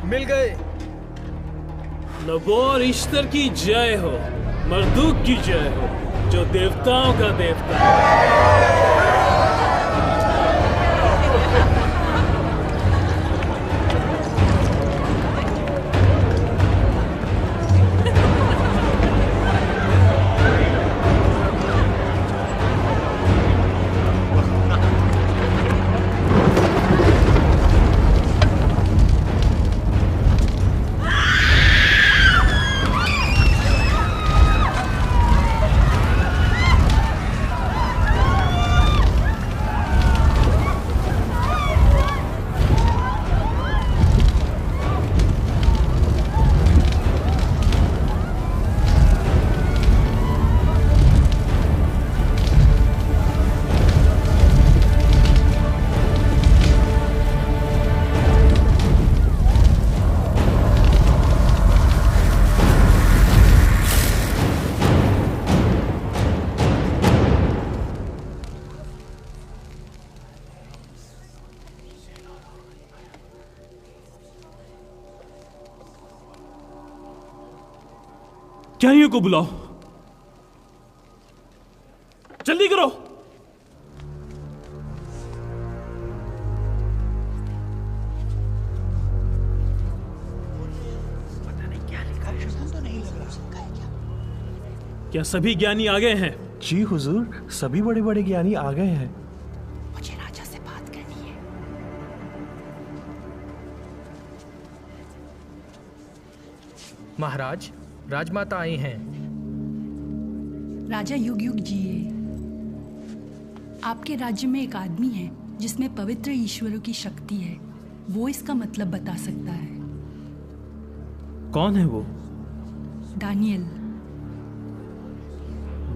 मिल गए। नबोर ईश्वर की जय हो, मर्दूक की जय हो, जो देवताओं का देवता है। ज्ञानियों को बुलाओ, जल्दी करो। क्या सभी ज्ञानी आ गए हैं? जी हुजूर, सभी बड़े बड़े ज्ञानी आ गए हैं। मुझे राजा से बात करनी है। महाराज, राजमाता आई हैं। राजा युग युग जिए। आपके राज्य में एक आदमी है जिसमें पवित्र ईश्वरों की शक्ति है। वो इसका मतलब बता सकता है। कौन है वो? दानियल।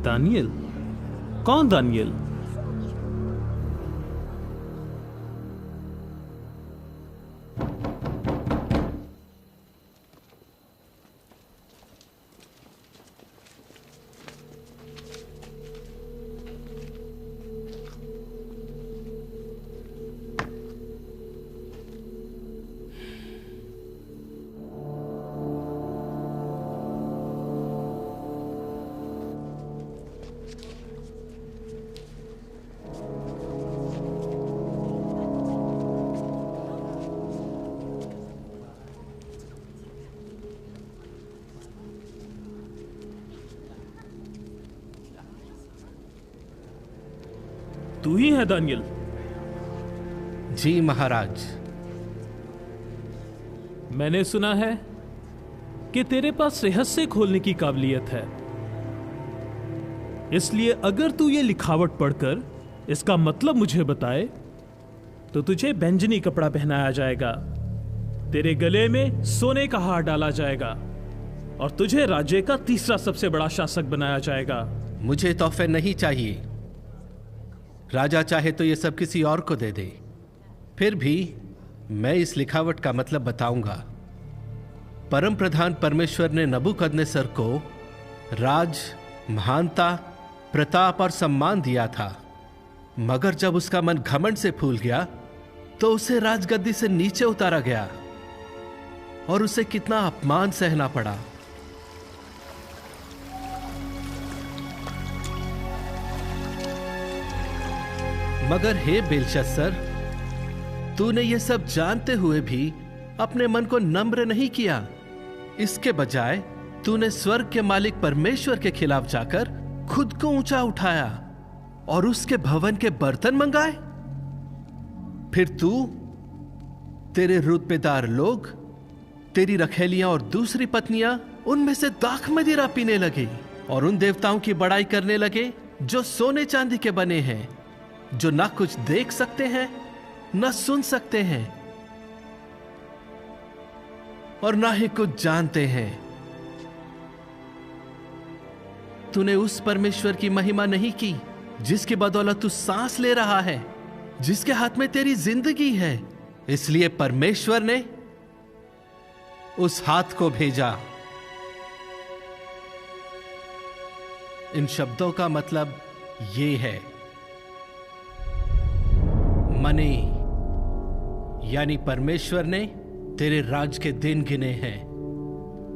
दानियल? कौन दानियल? तू ही है दानियल? जी महाराज। मैंने सुना है कि तेरे पास रहस्य खोलने की काबिलियत है, इसलिए अगर तू ये लिखावट पढ़कर इसका मतलब मुझे बताए तो तुझे बैंजनी कपड़ा पहनाया जाएगा, तेरे गले में सोने का हार डाला जाएगा और तुझे राज्य का तीसरा सबसे बड़ा शासक बनाया जाएगा। मुझे तोहफे नहीं चाहिए। राजा चाहे तो ये सब किसी और को दे दे, फिर भी मैं इस लिखावट का मतलब बताऊंगा। परम प्रधान परमेश्वर ने नबूकदनेस्सर को राज, महानता, प्रताप और सम्मान दिया था, मगर जब उसका मन घमंड से फूल गया तो उसे राजगद्दी से नीचे उतारा गया और उसे कितना अपमान सहना पड़ा। मगर हे बेलशस्सर, तूने ये सब जानते हुए भी अपने मन को नम्र नहीं किया। इसके बजाय तूने स्वर्ग के मालिक परमेश्वर के खिलाफ जाकर खुद को ऊंचा उठाया और उसके भवन के बर्तन मंगाए। फिर तू, तेरे रुतबेदार लोग, तेरी रखेलियां और दूसरी पत्नियां उनमें से दाख मदिरा पीने लगे और उन देवताओं की बड़ाई करने लगे जो सोने चांदी के बने हैं, जो ना कुछ देख सकते हैं ना सुन सकते हैं और ना ही कुछ जानते हैं। तूने उस परमेश्वर की महिमा नहीं की जिसकी बदौलत तू सांस ले रहा है, जिसके हाथ में तेरी जिंदगी है। इसलिए परमेश्वर ने उस हाथ को भेजा। इन शब्दों का मतलब ये है, मनी यानी परमेश्वर ने तेरे राज के दिन गिने हैं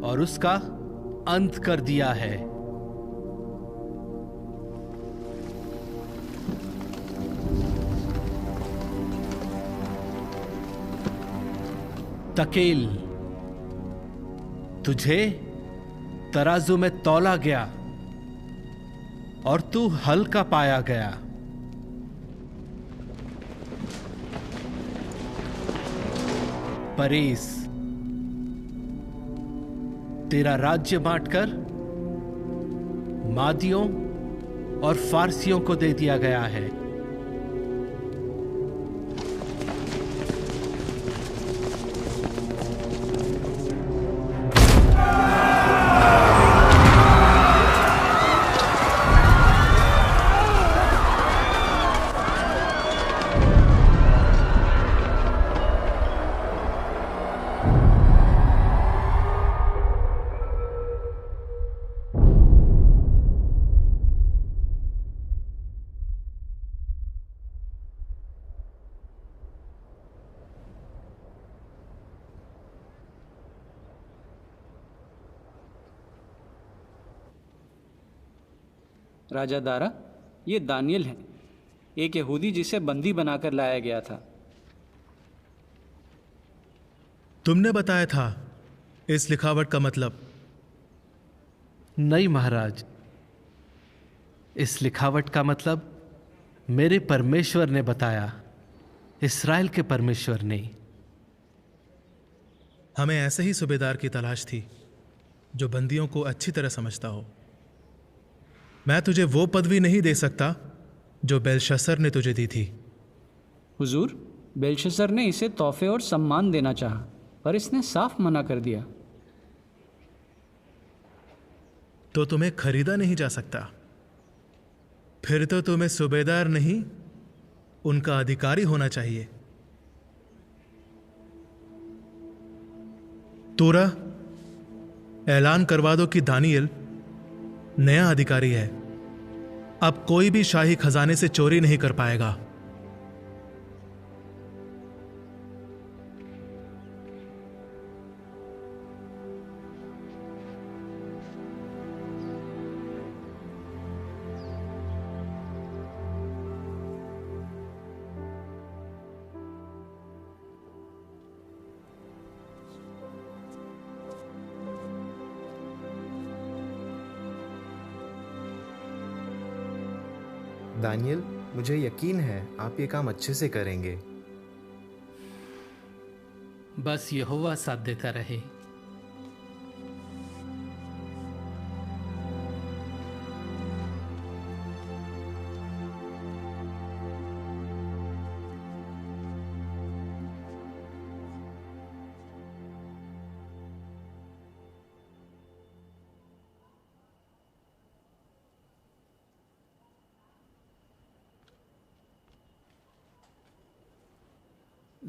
और उसका अंत कर दिया है। तकेल, तुझे तराजू में तौला गया और तू हल्का पाया गया। परेस, तेरा राज्य बांटकर मादियों और फारसियों को दे दिया गया है। राजा दारा, ये दानियल है, एक यहूदी जिसे बंदी बनाकर लाया गया था। तुमने बताया था इस लिखावट का मतलब। नहीं महाराज, इस लिखावट का मतलब मेरे परमेश्वर ने बताया, इस्राएल के परमेश्वर ने। हमें ऐसे ही सूबेदार की तलाश थी जो बंदियों को अच्छी तरह समझता हो। मैं तुझे वो पदवी नहीं दे सकता जो बेलशस्सर ने तुझे दी थी। हुजूर, बेलशस्सर ने इसे तोहफे और सम्मान देना चाहा, पर इसने साफ मना कर दिया। तो तुम्हें खरीदा नहीं जा सकता। फिर तो तुम्हें सूबेदार नहीं, उनका अधिकारी होना चाहिए। तोरा, ऐलान करवा दो कि दानियल नया अधिकारी है। अब कोई भी शाही खजाने से चोरी नहीं कर पाएगा। दानियल, मुझे यकीन है आप ये काम अच्छे से करेंगे। बस यहोवा साथ देता रहे।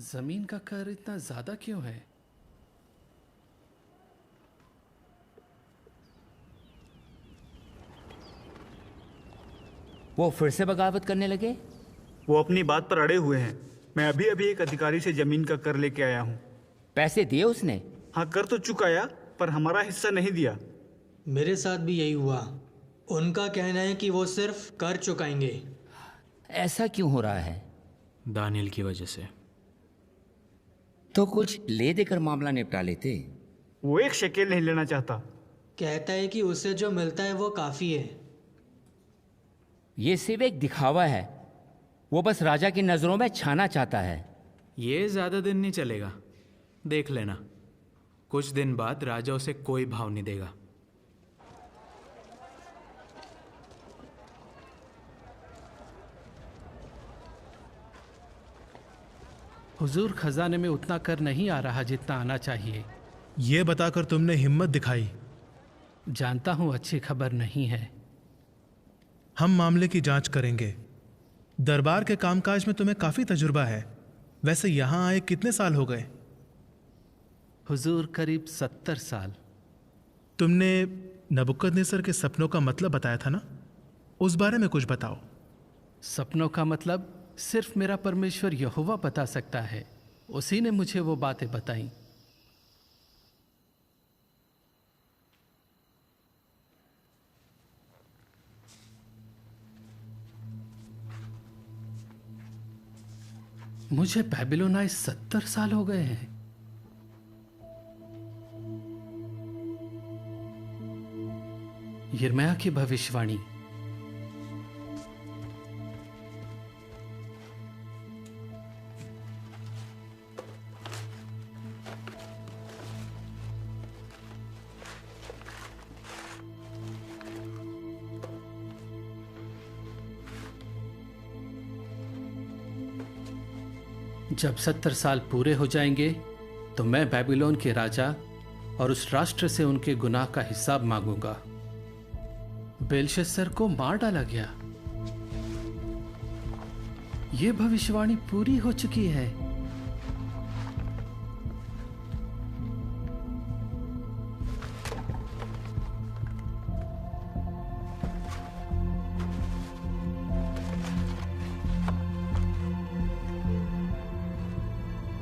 जमीन का कर इतना ज्यादा क्यों है? वो फिर से बगावत करने लगे। वो अपनी बात पर अड़े हुए हैं। मैं अभी अभी एक अधिकारी से जमीन का कर लेके आया हूँ। पैसे दिए उसने? हाँ, कर तो चुकाया, पर हमारा हिस्सा नहीं दिया। मेरे साथ भी यही हुआ। उनका कहना है कि वो सिर्फ कर चुकाएंगे। ऐसा क्यों हो रहा है? दानियल की वजह से। तो कुछ ले देकर मामला निपटा लेते। वो एक शकेल नहीं लेना चाहता। कहता है कि उसे जो मिलता है वो काफी है। ये सिर्फ एक दिखावा है। वो बस राजा की नजरों में छाना चाहता है। ये ज्यादा दिन नहीं चलेगा, देख लेना। कुछ दिन बाद राजा उसे कोई भाव नहीं देगा। हुजूर, खजाने में उतना कर नहीं आ रहा जितना आना चाहिए। यह बताकर तुमने हिम्मत दिखाई। जानता हूं अच्छी खबर नहीं है। हम मामले की जांच करेंगे। दरबार के कामकाज में तुम्हें काफी तजुर्बा है। वैसे यहां आए कितने साल हो गए? हुजूर, करीब 70 साल। तुमने नबुकदनेस्सर के सपनों का मतलब बताया था ना, उस बारे में कुछ बताओ। सपनों का मतलब सिर्फ मेरा परमेश्वर यहोवा बता सकता है। उसी ने मुझे वो बातें बताई। मुझे बेबीलोन आए 70 साल हो गए हैं। यिर्मयाह की भविष्यवाणी। जब 70 साल पूरे हो जाएंगे तो मैं बेबीलोन के राजा और उस राष्ट्र से उनके गुनाह का हिसाब मांगूंगा। बेलशस्सर को मार डाला गया। यह भविष्यवाणी पूरी हो चुकी है।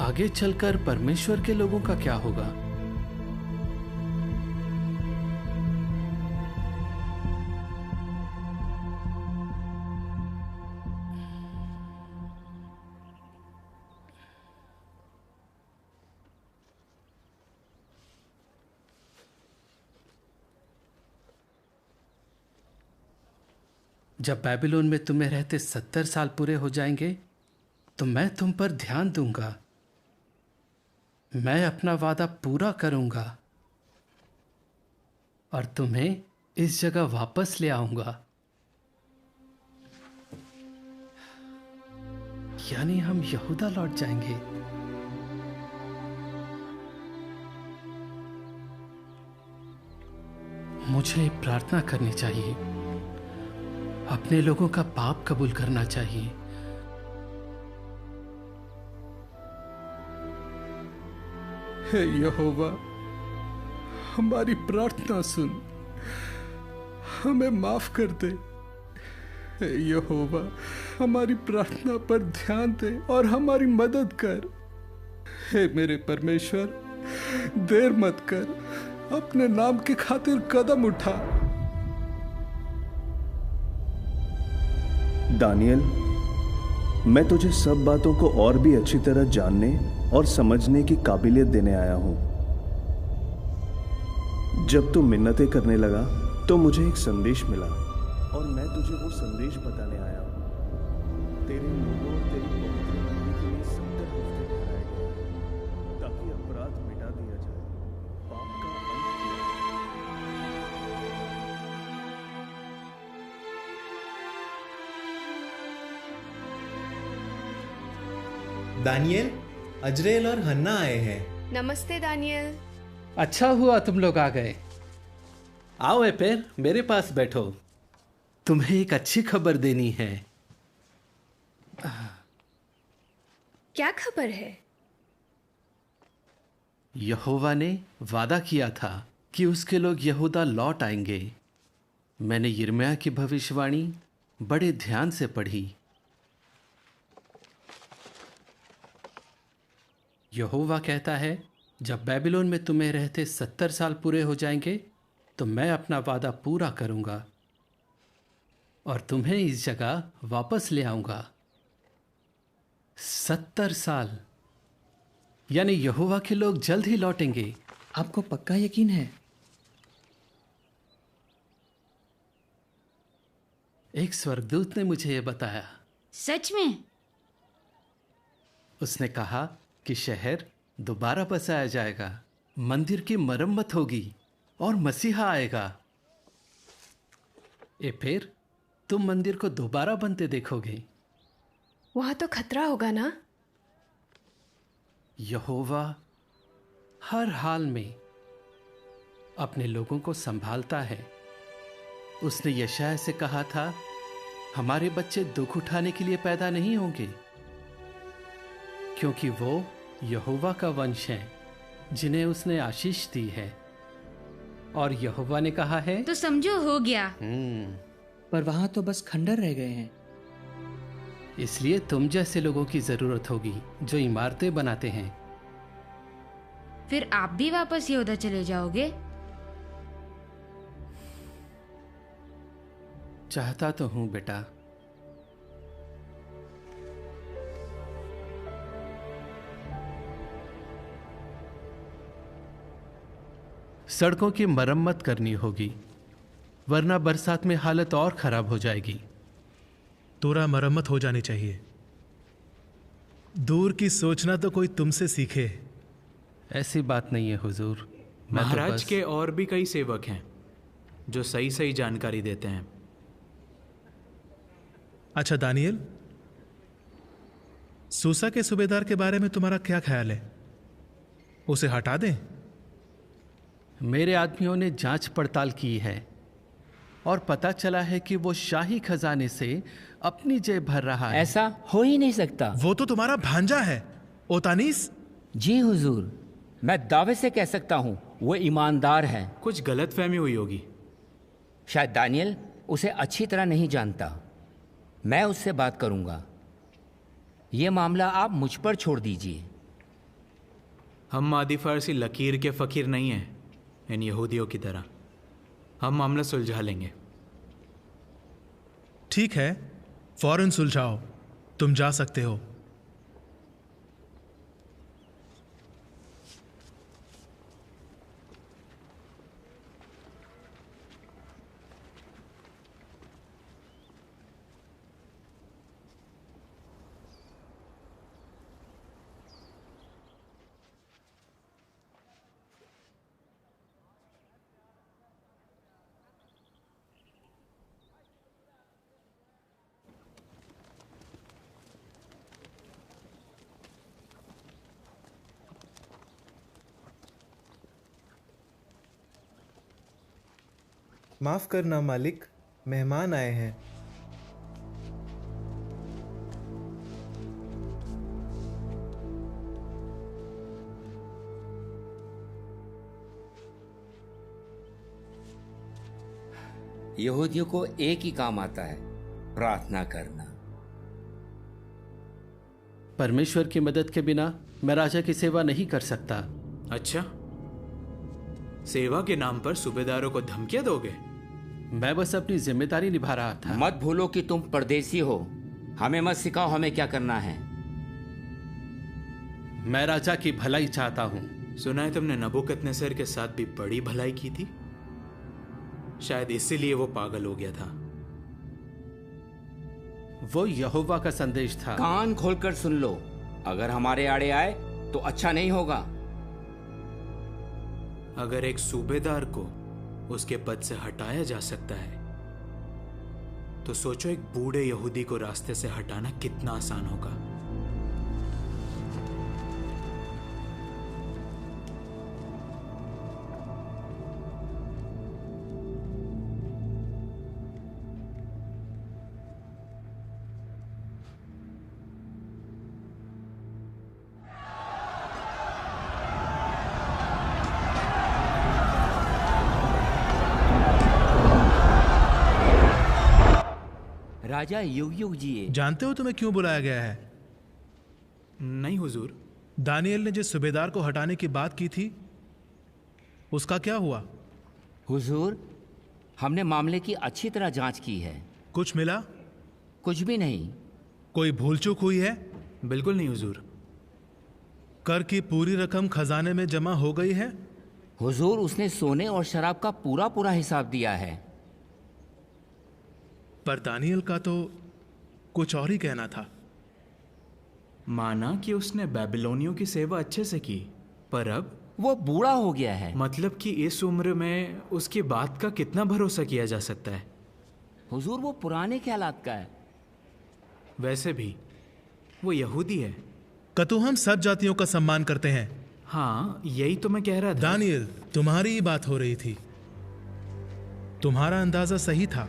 आगे चलकर परमेश्वर के लोगों का क्या होगा? जब बेबीलोन में तुम्हें रहते 70 साल पूरे हो जाएंगे तो मैं तुम पर ध्यान दूंगा। मैं अपना वादा पूरा करूंगा और तुम्हें इस जगह वापस ले आऊंगा। यानी हम यहूदा लौट जाएंगे। मुझे प्रार्थना करनी चाहिए, अपने लोगों का पाप कबूल करना चाहिए। हे यहोवा, हमारी प्रार्थना सुन, हमें माफ कर दे। हे यहोवा, हमारी प्रार्थना पर ध्यान दे और हमारी मदद कर। हे मेरे परमेश्वर, देर मत कर, अपने नाम की खातिर कदम उठा। दानियल, मैं तुझे सब बातों को और भी अच्छी तरह जानने और समझने की काबिलियत देने आया हूं। जब तू मिन्नतें करने लगा तो मुझे एक संदेश मिला और मैं तुझे वो संदेश बताने आया हूं। तेरे लोगों और तेरी पवित्र नगरी के लिए 70 हफ्ते ठहराए गए ताकि अपराध मिटा दिया जाए, पाप का अंत किया जाए। दानियल, अजरेल और हन्ना आए हैं। नमस्ते दानियल। अच्छा हुआ तुम लोग आ गए। आओ एपेर, मेरे पास बैठो। तुम्हें एक अच्छी खबर देनी है। क्या खबर है? यहोवा ने वादा किया था कि उसके लोग यहूदा लौट आएंगे। मैंने यिर्मयाह की भविष्यवाणी बड़े ध्यान से पढ़ी। यहोवा कहता है, जब बेबीलोन में तुम्हें रहते 70 साल पूरे हो जाएंगे तो मैं अपना वादा पूरा करूंगा और तुम्हें इस जगह वापस ले आऊंगा। 70 साल, यानी यहोवा के लोग जल्द ही लौटेंगे। आपको पक्का यकीन है? एक स्वर्गदूत ने मुझे यह बताया। सच में? उसने कहा कि शहर दोबारा बसाया जाएगा, मंदिर की मरम्मत होगी और मसीहा आएगा। फिर तुम मंदिर को दोबारा बनते देखोगे। वहां तो खतरा होगा ना? यहोवा हर हाल में अपने लोगों को संभालता है। उसने यशायाह से कहा था, हमारे बच्चे दुख उठाने के लिए पैदा नहीं होंगे, क्योंकि वो यहोवा का वंश है जिन्हें उसने आशीष दी है। और यहोवा ने कहा है, तो समझो हो गया। पर वहां तो बस खंडर रह गए हैं। इसलिए तुम जैसे लोगों की जरूरत होगी जो इमारतें बनाते हैं। फिर आप भी वापस यहूदा चले जाओगे? चाहता तो हूं बेटा। सड़कों की मरम्मत करनी होगी, वरना बरसात में हालत और खराब हो जाएगी। तोरा मरम्मत हो जानी चाहिए। दूर की सोचना तो कोई तुमसे सीखे। ऐसी बात नहीं है हुजूर। महाराज के और भी कई सेवक हैं जो सही सही जानकारी देते हैं। अच्छा दानियल, सूसा के सूबेदार के बारे में तुम्हारा क्या ख्याल है? उसे हटा दें? मेरे आदमियों ने जांच पड़ताल की है और पता चला है कि वो शाही खजाने से अपनी जेब भर रहा है। ऐसा हो ही नहीं सकता। वो तो तुम्हारा भांजा है ओतानीस। जी हुजूर, मैं दावे से कह सकता हूं वो ईमानदार है। कुछ गलतफहमी हुई होगी। शायद दानियल उसे अच्छी तरह नहीं जानता। मैं उससे बात करूंगा। ये मामला आप मुझ पर छोड़ दीजिए। हम मादी फारसी लकीर के फकीर नहीं हैं इन यहूदियों की तरह। हम मामला सुलझा लेंगे। ठीक है, फौरन सुलझाओ। तुम जा सकते हो। माफ करना मालिक, मेहमान आए हैं। यहूदियों को एक ही काम आता है, प्रार्थना करना। परमेश्वर की मदद के बिना मैं राजा की सेवा नहीं कर सकता। अच्छा, सेवा के नाम पर सूबेदारों को धमकियां दोगे? मैं बस अपनी जिम्मेदारी निभा रहा था। मत भूलो कि तुम परदेसी हो। हमें मत सिखाओ हमें क्या करना है। मैं राजा की भलाई चाहता हूं। सुना है तुमने नबूकदनेस्सर के साथ भी बड़ी भलाई की थी। शायद इसीलिए वो पागल हो गया था। वो यहोवा का संदेश था। कान खोलकर सुन लो। अगर हमारे आड़े आए तो अच्छा नहीं होगा। अगर एक सूबेदार को उसके पद से हटाया जा सकता है तो सोचो एक बूढ़े यहूदी को रास्ते से हटाना कितना आसान होगा। राजा युग युग जिए। जानते हो तुम्हें क्यों बुलाया गया है? नहीं हुजूर। दानियल ने जिस सूबेदार को हटाने की बात की थी उसका क्या हुआ? हुजूर, हमने मामले की अच्छी तरह जांच की है। कुछ मिला? कुछ भी नहीं। कोई भूल चूक हुई है? बिल्कुल नहीं हुजूर। कर की पूरी रकम खजाने में जमा हो गई है? हुजूर, उसने सोने और शराब का पूरा पूरा हिसाब दिया है। पर दानियल का तो कुछ और ही कहना था। माना कि उसने बेबीलोनियों की सेवा अच्छे से की, पर अब वो बूढ़ा हो गया है। मतलब कि इस उम्र में उसकी बात का कितना भरोसा किया जा सकता है? हुजूर, वो पुराने ख्यालात का है। वैसे भी वो यहूदी है। कतु हम सब जातियों का सम्मान करते हैं। हाँ, यही तो मैं कह रहा था। दानियल, तुम्हारी ही बात हो रही थी। तुम्हारा अंदाजा सही था।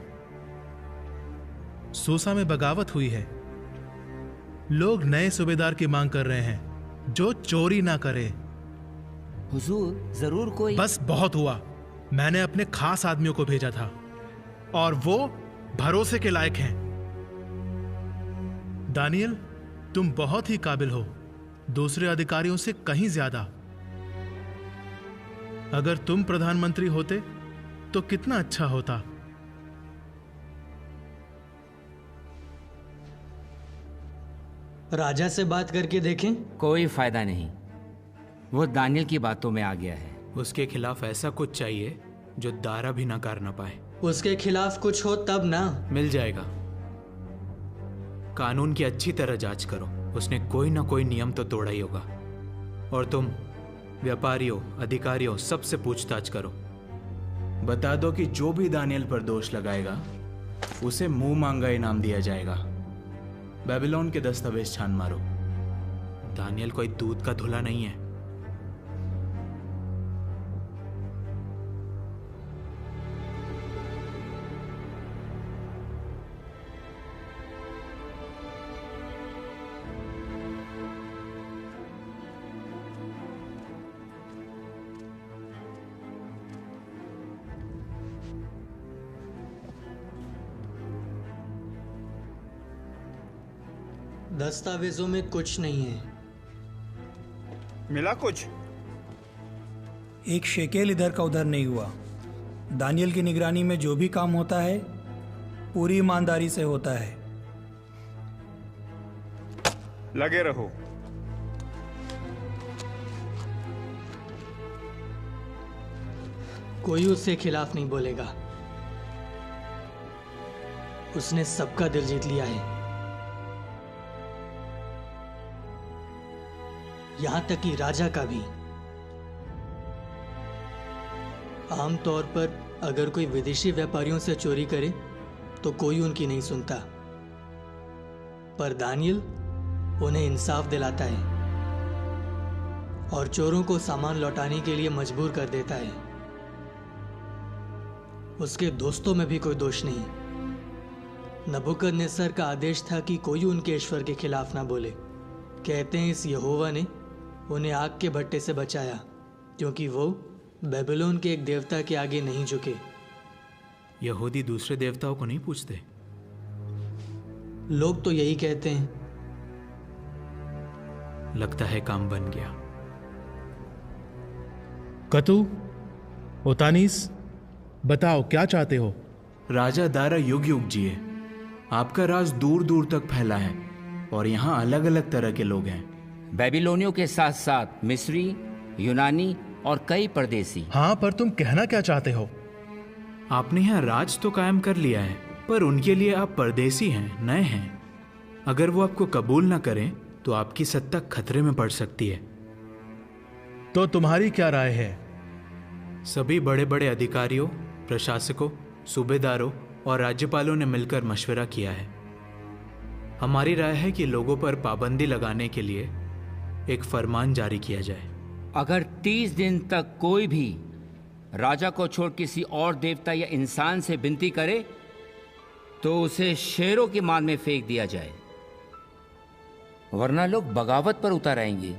सूसा में बगावत हुई है। लोग नए सूबेदार की मांग कर रहे हैं जो चोरी ना करे। हुजूर, जरूर कोई। बस बहुत हुआ। मैंने अपने खास आदमियों को भेजा था और वो भरोसे के लायक हैं। दानियल, तुम बहुत ही काबिल हो, दूसरे अधिकारियों से कहीं ज्यादा। अगर तुम प्रधानमंत्री होते तो कितना अच्छा होता। राजा से बात करके देखें। कोई फायदा नहीं। वो दानियल की बातों में आ गया है। उसके खिलाफ ऐसा कुछ चाहिए जो दारा भी नकार ना पाए। उसके खिलाफ कुछ हो तब ना। मिल जाएगा। कानून की अच्छी तरह जांच करो, उसने कोई ना कोई नियम तो तोड़ा ही होगा। और तुम व्यापारियों, अधिकारियों, सबसे पूछताछ करो। बता दो कि जो भी दानियल पर दोष लगाएगा उसे मुंह मांगा इनाम दिया जाएगा। बेबीलोन के दस्तावेज छान मारो। दानियल कोई दूध का धुला नहीं है। दस्तावेजों में कुछ नहीं है। मिला कुछ? एक शेकेल इधर का उधर नहीं हुआ। दानियल की निगरानी में जो भी काम होता है पूरी ईमानदारी से होता है। लगे रहो। कोई उसके खिलाफ नहीं बोलेगा। उसने सबका दिल जीत लिया है, यहां तक कि राजा का भी। आमतौर पर अगर कोई विदेशी व्यापारियों से चोरी करे तो कोई उनकी नहीं सुनता, पर दानियल उन्हें इंसाफ दिलाता है और चोरों को सामान लौटाने के लिए मजबूर कर देता है। उसके दोस्तों में भी कोई दोष नहीं। नबूकदनेस्सर का आदेश था कि कोई उनके ईश्वर के खिलाफ ना बोले। कहते हैं इस यहोवा ने उन्हें आग के भट्टे से बचाया क्योंकि वो बेबीलोन के एक देवता के आगे नहीं झुके। यहूदी दूसरे देवताओं को नहीं पूछते। लोग तो यही कहते हैं। लगता है काम बन गया। कतु, ओतानीस, बताओ क्या चाहते हो? राजा दारा युग युग जिए। आपका राज दूर दूर तक फैला है और यहाँ अलग अलग तरह के लोग हैं। बेबीलोनियों के साथ साथ मिस्री, यूनानी और कई परदेसी। हाँ, पर तुम कहना क्या चाहते हो? आपने यहाँ राज तो कायम कर लिया है, पर उनके लिए आप परदेसी हैं, नए हैं। अगर वो आपको कबूल ना करें तो आपकी सत्ता खतरे में पड़ सकती है। तो तुम्हारी क्या राय है? सभी बड़े बड़े अधिकारियों, प्रशासकों, सूबेदारों और राज्यपालों ने मिलकर मशवरा किया है। हमारी राय है कि लोगों पर पाबंदी लगाने के लिए एक फरमान जारी किया जाए। अगर 30 दिन तक कोई भी राजा को छोड़ किसी और देवता या इंसान से विनती करे तो उसे शेरों की मान में फेंक दिया जाए, वरना लोग बगावत पर उतर आएंगे।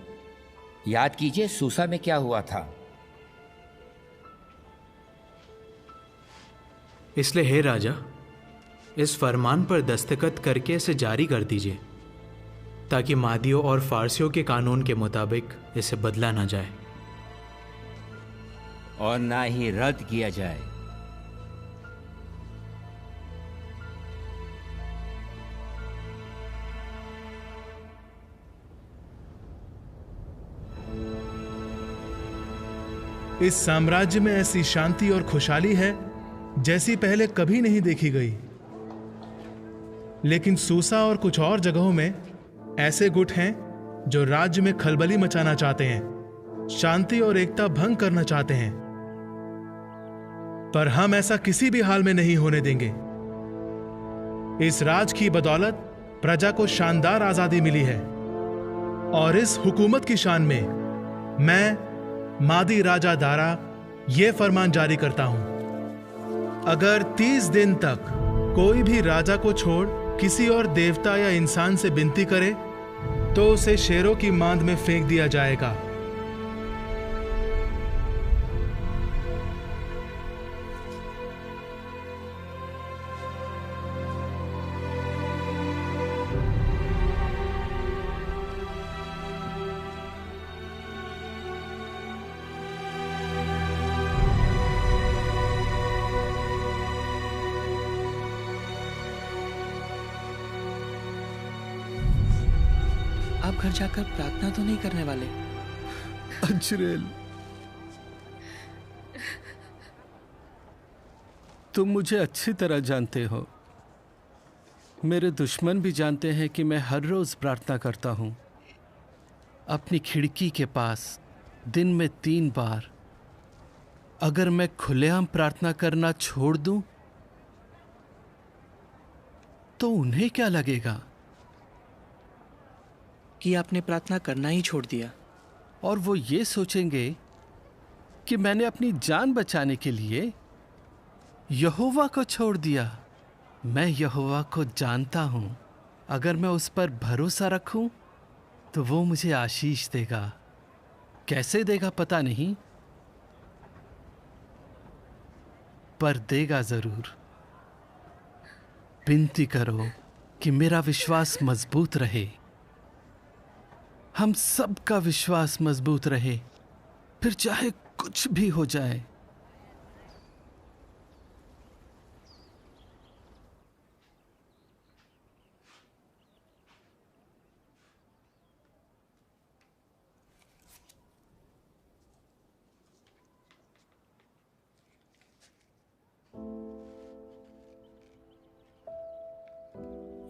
याद कीजिए सूसा में क्या हुआ था। इसलिए हे राजा, इस फरमान पर दस्तखत करके इसे जारी कर दीजिए ताकि मादियों और फारसियों के कानून के मुताबिक इसे बदला ना जाए और ना ही रद्द किया जाए। इस साम्राज्य में ऐसी शांति और खुशहाली है जैसी पहले कभी नहीं देखी गई। लेकिन सूसा और कुछ और जगहों में ऐसे गुट हैं जो राज्य में खलबली मचाना चाहते हैं, शांति और एकता भंग करना चाहते हैं। पर हम ऐसा किसी भी हाल में नहीं होने देंगे। इस राज की बदौलत प्रजा को शानदार आजादी मिली है और इस हुकूमत की शान में मैं मादी राजा दारा यह फरमान जारी करता हूं, अगर 30 दिन तक कोई भी राजा को छोड़ किसी और देवता या इंसान से विनती करे तो उसे शेरों की मांद में फेंक दिया जाएगा। आप घर जाकर प्रार्थना तो नहीं करने वाले? अजरेल, तुम मुझे अच्छी तरह जानते हो। मेरे दुश्मन भी जानते हैं कि मैं हर रोज प्रार्थना करता हूं, अपनी खिड़की के पास दिन में 3 बार। अगर मैं खुलेआम प्रार्थना करना छोड़ दूं तो उन्हें क्या लगेगा कि आपने प्रार्थना करना ही छोड़ दिया। और वो ये सोचेंगे कि मैंने अपनी जान बचाने के लिए यहोवा को छोड़ दिया। मैं यहोवा को जानता हूं। अगर मैं उस पर भरोसा रखूं तो वो मुझे आशीष देगा। कैसे देगा पता नहीं, पर देगा जरूर। विनती करो कि मेरा विश्वास मजबूत रहे, हम सबका विश्वास मजबूत रहे, फिर चाहे कुछ भी हो जाए।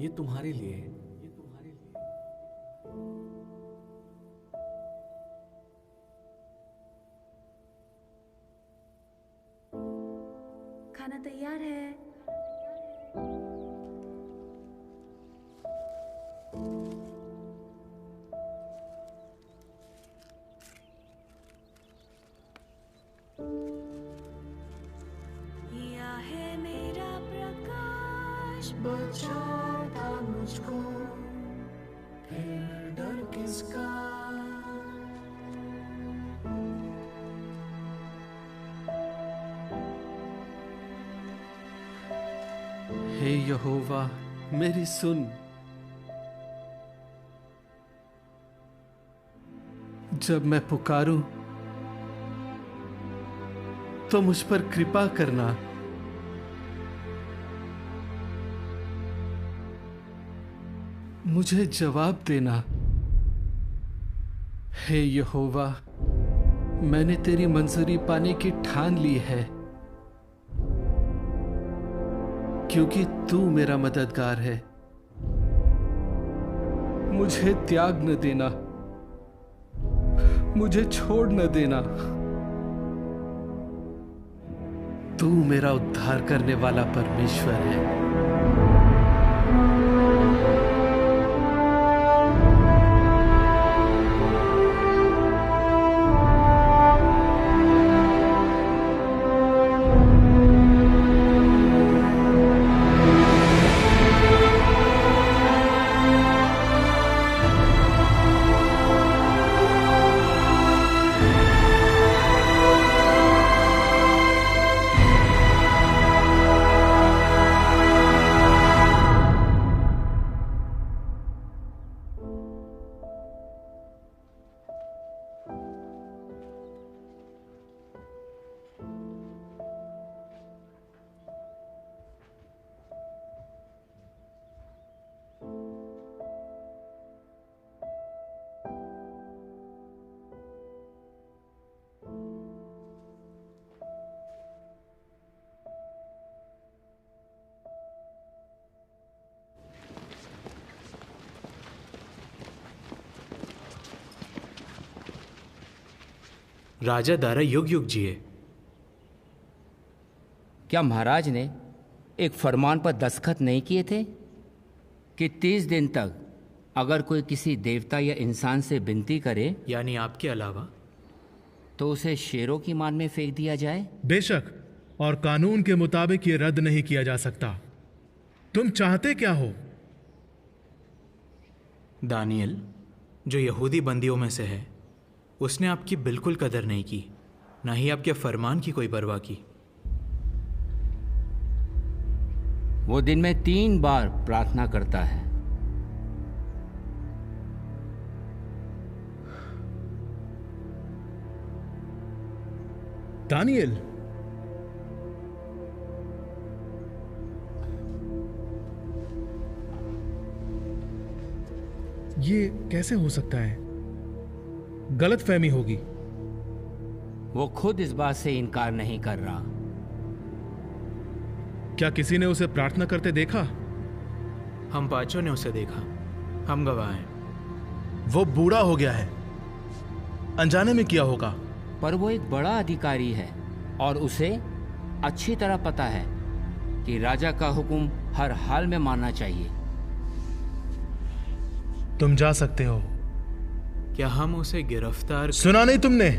ये तुम्हारे लिए है। खाना तैयार है। या है मेरा प्रकाश, बचाता मुझको, फिर डर किसका। हे यहोवा, मेरी सुन। जब मैं पुकारूं तो मुझ पर कृपा करना। मुझे जवाब देना। हे यहोवा, मैंने तेरी मंजूरी पाने की ठान ली है, क्योंकि तू मेरा मददगार है। मुझे त्याग न देना, मुझे छोड़ न देना। तू मेरा उद्धार करने वाला परमेश्वर है। राजा दारा युग युग जिए। क्या महाराज ने एक फरमान पर दस्तखत नहीं किए थे कि 30 दिन तक अगर कोई किसी देवता या इंसान से विनती करे, यानी आपके अलावा, तो उसे शेरों की मान में फेंक दिया जाए? बेशक, और कानून के मुताबिक ये रद्द नहीं किया जा सकता। तुम चाहते क्या हो? दानियल, जो यहूदी बंदियों में से है, उसने आपकी बिल्कुल कदर नहीं की, ना ही आपके फरमान की कोई परवाह की। वो दिन में 3 बार प्रार्थना करता है। दानियल, ये कैसे हो सकता है? गलत फहमी होगी। वो खुद इस बात से इनकार नहीं कर रहा। क्या किसी ने उसे प्रार्थना करते देखा? हम पांचों ने उसे देखा, हम गवाह हैं। वो बूढ़ा हो गया है, अनजाने में किया होगा। पर वो एक बड़ा अधिकारी है और उसे अच्छी तरह पता है कि राजा का हुक्म हर हाल में मानना चाहिए। तुम जा सकते हो। क्या हम उसे गिरफ्तार? सुना नहीं तुमने?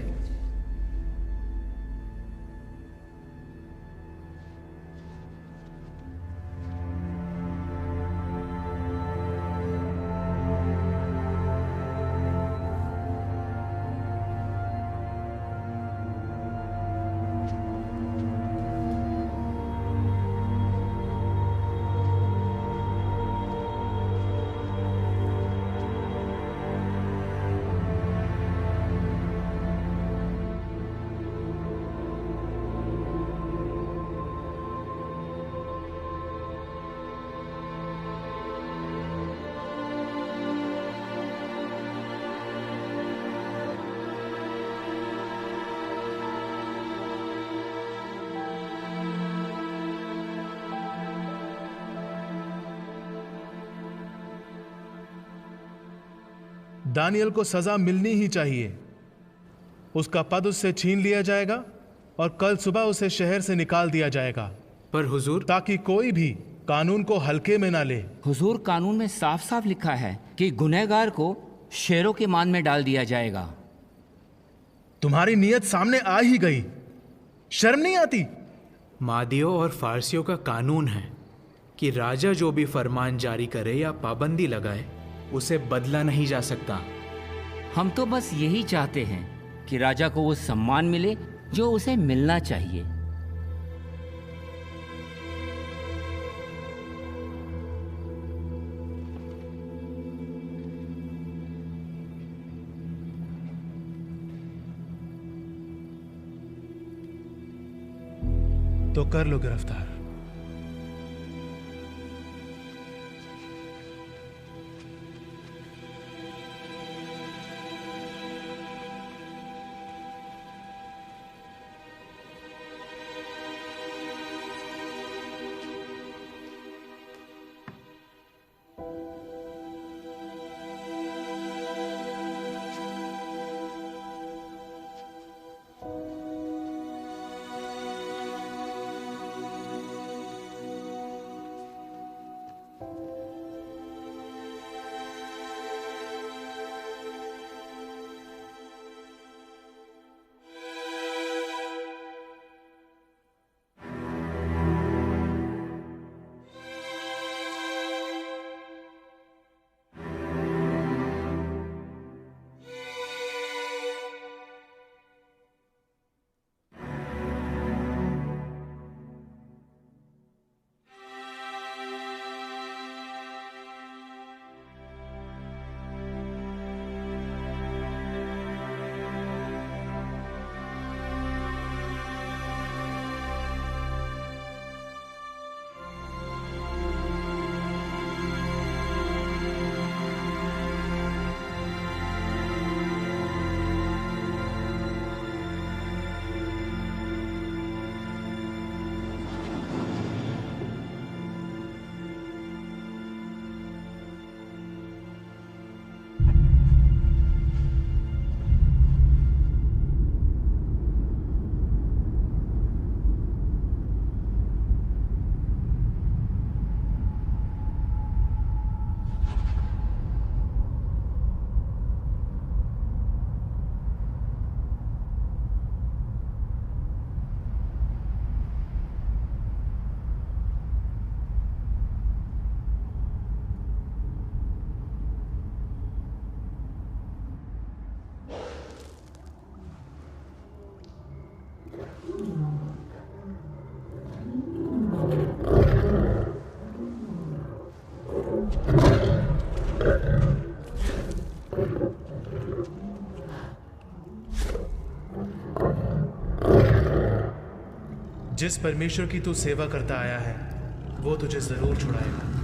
दानियल को सजा मिलनी ही चाहिए। उसका पद उससे छीन लिया जाएगा और कल सुबह उसे शहर से निकाल दिया जाएगा। पर हुजूर, ताकि कोई भी कानून को हल्के में ना ले। हुजूर, कानून में साफ साफ लिखा है कि गुनहगार को शेरों के मान में डाल दिया जाएगा। तुम्हारी नीयत सामने आ ही गई, शर्म नहीं आती? मादियों और फारसियों का कानून है कि राजा जो भी फरमान जारी करे या पाबंदी लगाए उसे बदला नहीं जा सकता। हम तो बस यही चाहते हैं कि राजा को वो सम्मान मिले जो उसे मिलना चाहिए। तो कर लो गिरफ्तार। जिस परमेश्वर की तू सेवा करता आया है वो तुझे जरूर छुड़ाएगा।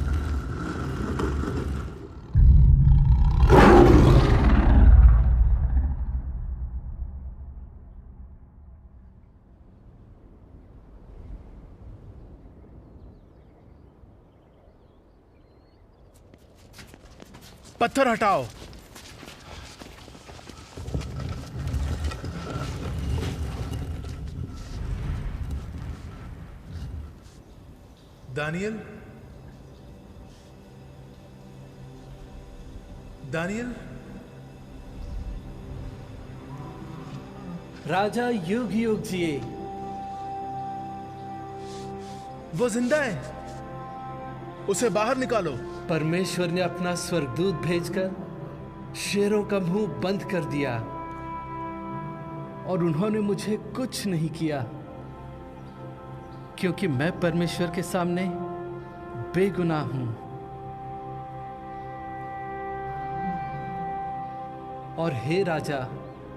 पत्थर हटाओ। दानियल, दानियल, राजा युग युग जिए। वो जिंदा है, उसे बाहर निकालो। परमेश्वर ने अपना स्वर्गदूत भेजकर शेरों का मुंह बंद कर दिया और उन्होंने मुझे कुछ नहीं किया, क्योंकि मैं परमेश्वर के सामने बेगुनाह हूं। और हे राजा,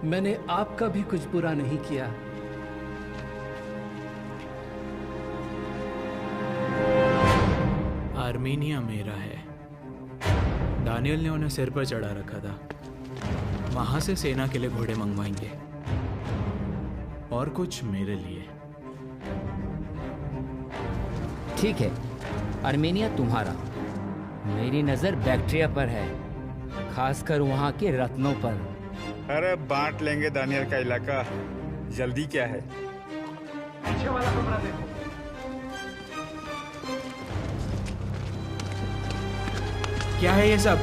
मैंने आपका भी कुछ बुरा नहीं किया। आर्मेनिया मेरा है। दानियल ने उन्हें सिर पर चढ़ा रखा था। वहां से सेना के लिए घोड़े मंगवाएंगे और कुछ मेरे लिए। ठीक है, आर्मेनिया तुम्हारा। मेरी नजर बैक्ट्रिया पर है, खासकर वहां के रत्नों पर। अरे बांट लेंगे दानियल का इलाका, जल्दी क्या है। पीछे वाला कमरा देखो। क्या है ये सब?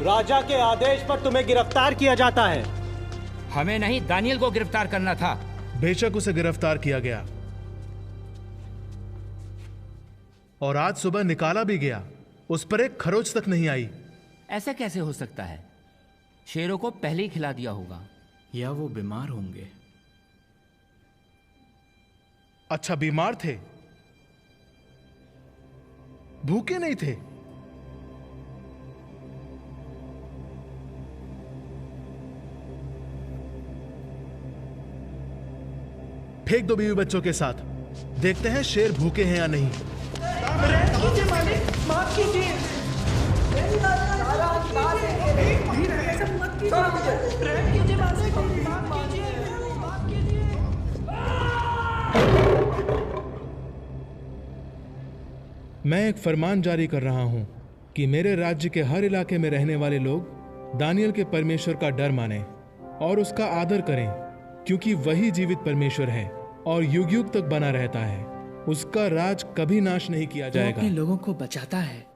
राजा के आदेश पर तुम्हें गिरफ्तार किया जाता है। हमें नहीं, दानियल को गिरफ्तार करना था। बेशक उसे गिरफ्तार किया गया और आज सुबह निकाला भी गया। उस पर एक खरोच तक नहीं आई। ऐसा कैसे हो सकता है? शेरों को पहले ही खिला दिया होगा। या वो बीमार होंगे। अच्छा, बीमार थे, भूखे नहीं थे। फेंक दो बीवी बच्चों के साथ, देखते हैं शेर भूखे हैं या नहीं। माफ कीजिए। मैं एक फरमान जारी कर रहा हूं कि मेरे राज्य के हर इलाके में रहने वाले लोग दानियल के परमेश्वर का डर मानें और उसका आदर करें, क्योंकि वही जीवित परमेश्वर है और युग युग तक बना रहता है। उसका राज कभी नाश नहीं किया जाएगा। वो अपने लोगों को बचाता है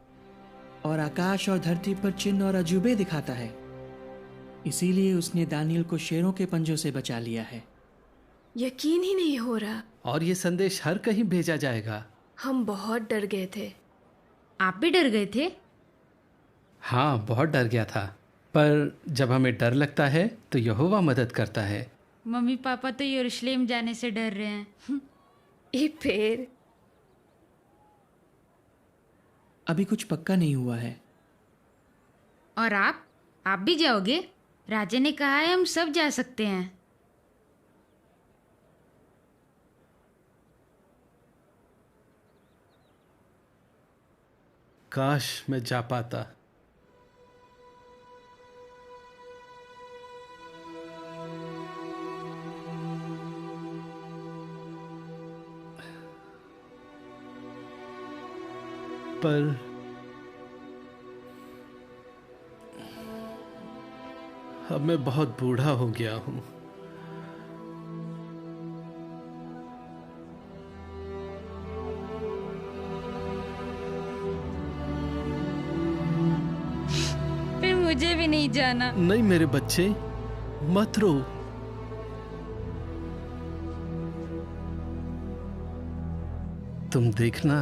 और आकाश और धरती पर चिन्ह और अजूबे दिखाता है। इसीलिए उसने दानियल को शेरों के पंजों से बचा लिया है। यकीन ही नहीं हो रहा। और ये संदेश हर कहीं भेजा जाएगा। हम बहुत डर गए थे। आप भी डर गए थे? हाँ, बहुत डर गया था, पर जब हमें डर लगता है तो यहोवा मदद करता है। मम्मी पापा तो यरूशलेम जाने से डर रहे हैं। फिर अभी कुछ पक्का नहीं हुआ है। और आप भी जाओगे? राजा ने कहा है हम सब जा सकते हैं। काश मैं जा पाता। पर अब मैं बहुत बूढ़ा हो गया हूं। फिर मुझे भी नहीं जाना। नहीं मेरे बच्चे, मत रो। तुम देखना,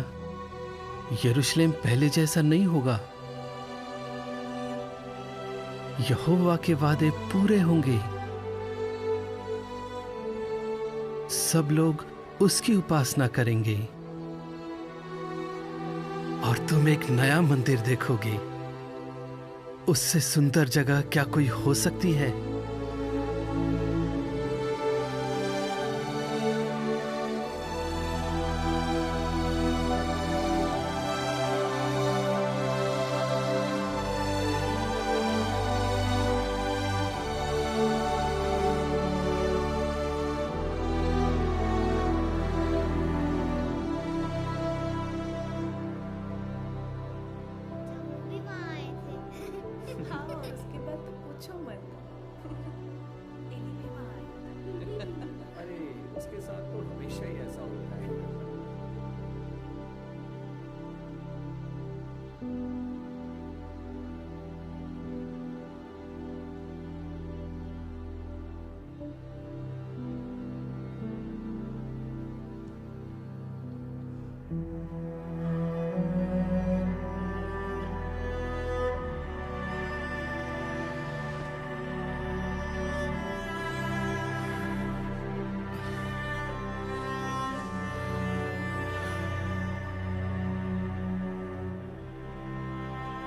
यरूशलेम पहले जैसा नहीं होगा। यहोवा के वादे पूरे होंगे। सब लोग उसकी उपासना करेंगे और तुम एक नया मंदिर देखोगे। उससे सुंदर जगह क्या कोई हो सकती है?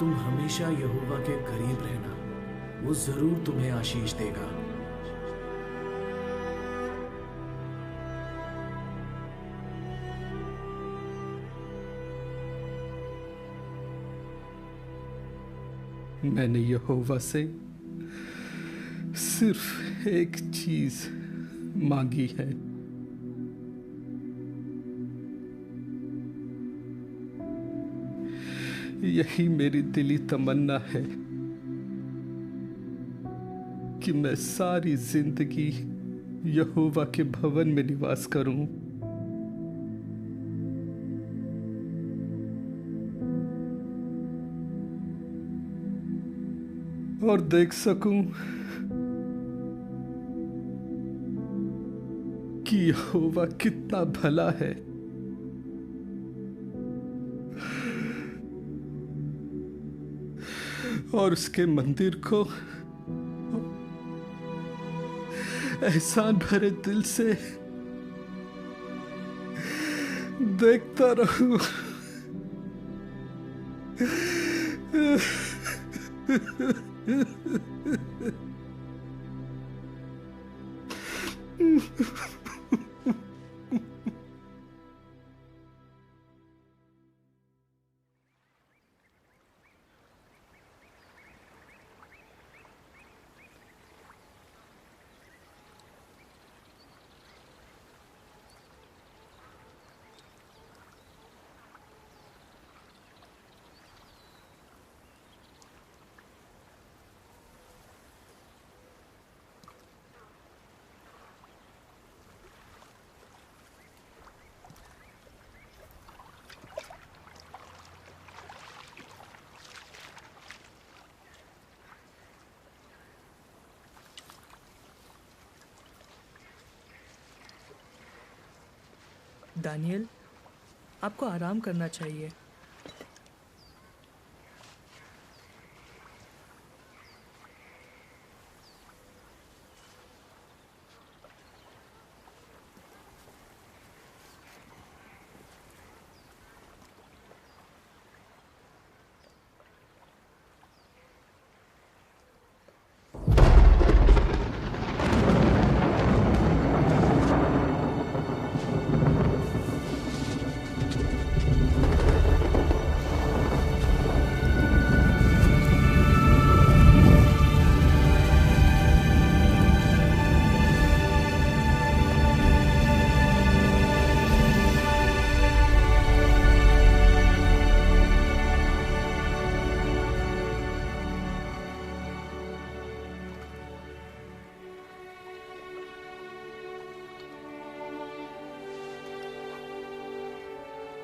तुम हमेशा यहोवा के करीब रहना, वो जरूर तुम्हें आशीष देगा। मैंने यहोवा से सिर्फ एक चीज मांगी है, यही मेरी दिली तमन्ना है कि मैं सारी जिंदगी यहोवा के भवन में निवास करूं और देख सकूं कि यहोवा कितना भला है। और उसके मंदिर को एहसान भरे दिल से देखता रहूं। दानियल, आपको आराम करना चाहिए।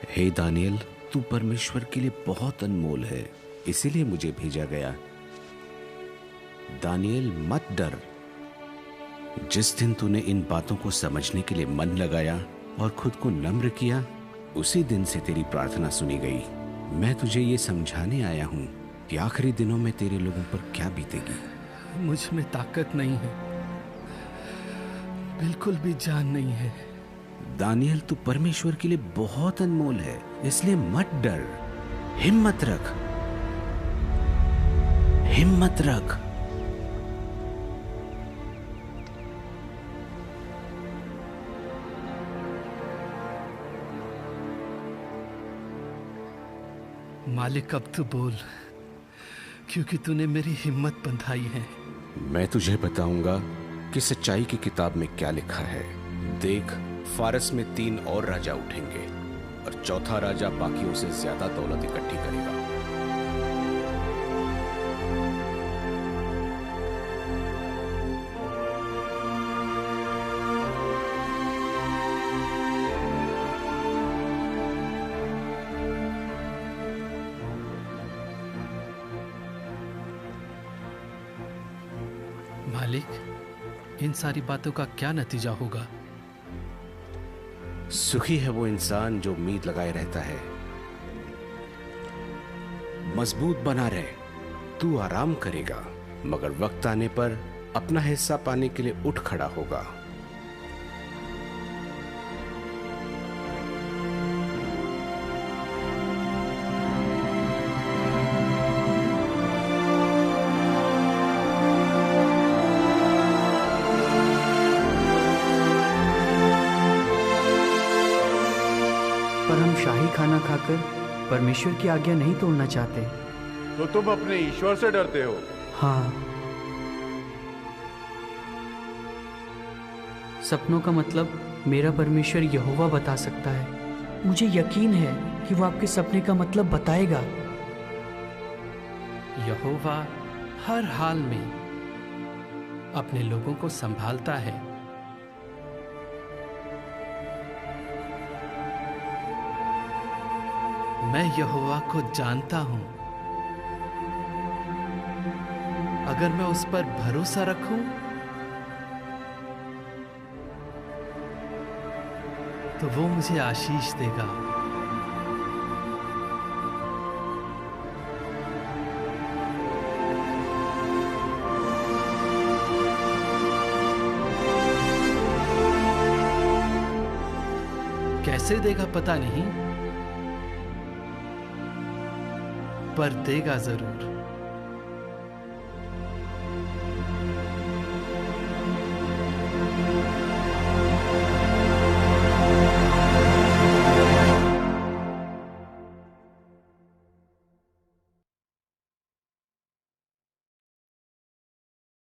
हे दानियल, तू परमेश्वर के लिए बहुत अनमोल है, इसीलिए मुझे भेजा गया। दानियल, मत डर। जिस दिन तूने इन बातों को समझने के लिए मन लगाया और खुद को नम्र किया, उसी दिन से तेरी प्रार्थना सुनी गई। मैं तुझे ये समझाने आया हूं कि आखिरी दिनों में तेरे लोगों पर क्या बीतेगी। मुझ में ताकत नहीं है, बिल्कुल भी जान नहीं है। दानियल, तू परमेश्वर के लिए बहुत अनमोल है, इसलिए मत डर। हिम्मत रख, हिम्मत रख। मालिक, अब तू बोल, क्योंकि तूने मेरी हिम्मत बंधाई है। मैं तुझे बताऊंगा कि सच्चाई की किताब में क्या लिखा है। देख, फारस में 3 और राजा उठेंगे और चौथा राजा बाकियों से ज्यादा दौलत इकट्ठी करेगा। मालिक, इन सारी बातों का क्या नतीजा होगा? सुखी है वो इंसान जो उम्मीद लगाए रहता है। मजबूत बना रहे, तू आराम करेगा, मगर वक्त आने पर अपना हिस्सा पाने के लिए उठ खड़ा होगा। शाही खाना खाकर परमेश्वर की आज्ञा नहीं तोड़ना चाहते। तो तुम अपने ईश्वर से डरते हो? हाँ। सपनों का मतलब मेरा परमेश्वर यहोवा बता सकता है। मुझे यकीन है कि वो आपके सपने का मतलब बताएगा। यहोवा हर हाल में अपने लोगों को संभालता है। मैं यहोवा को जानता हूं। अगर मैं उस पर भरोसा रखूं तो वो मुझे आशीष देगा। कैसे देगा पता नहीं, पर देगा जरूर।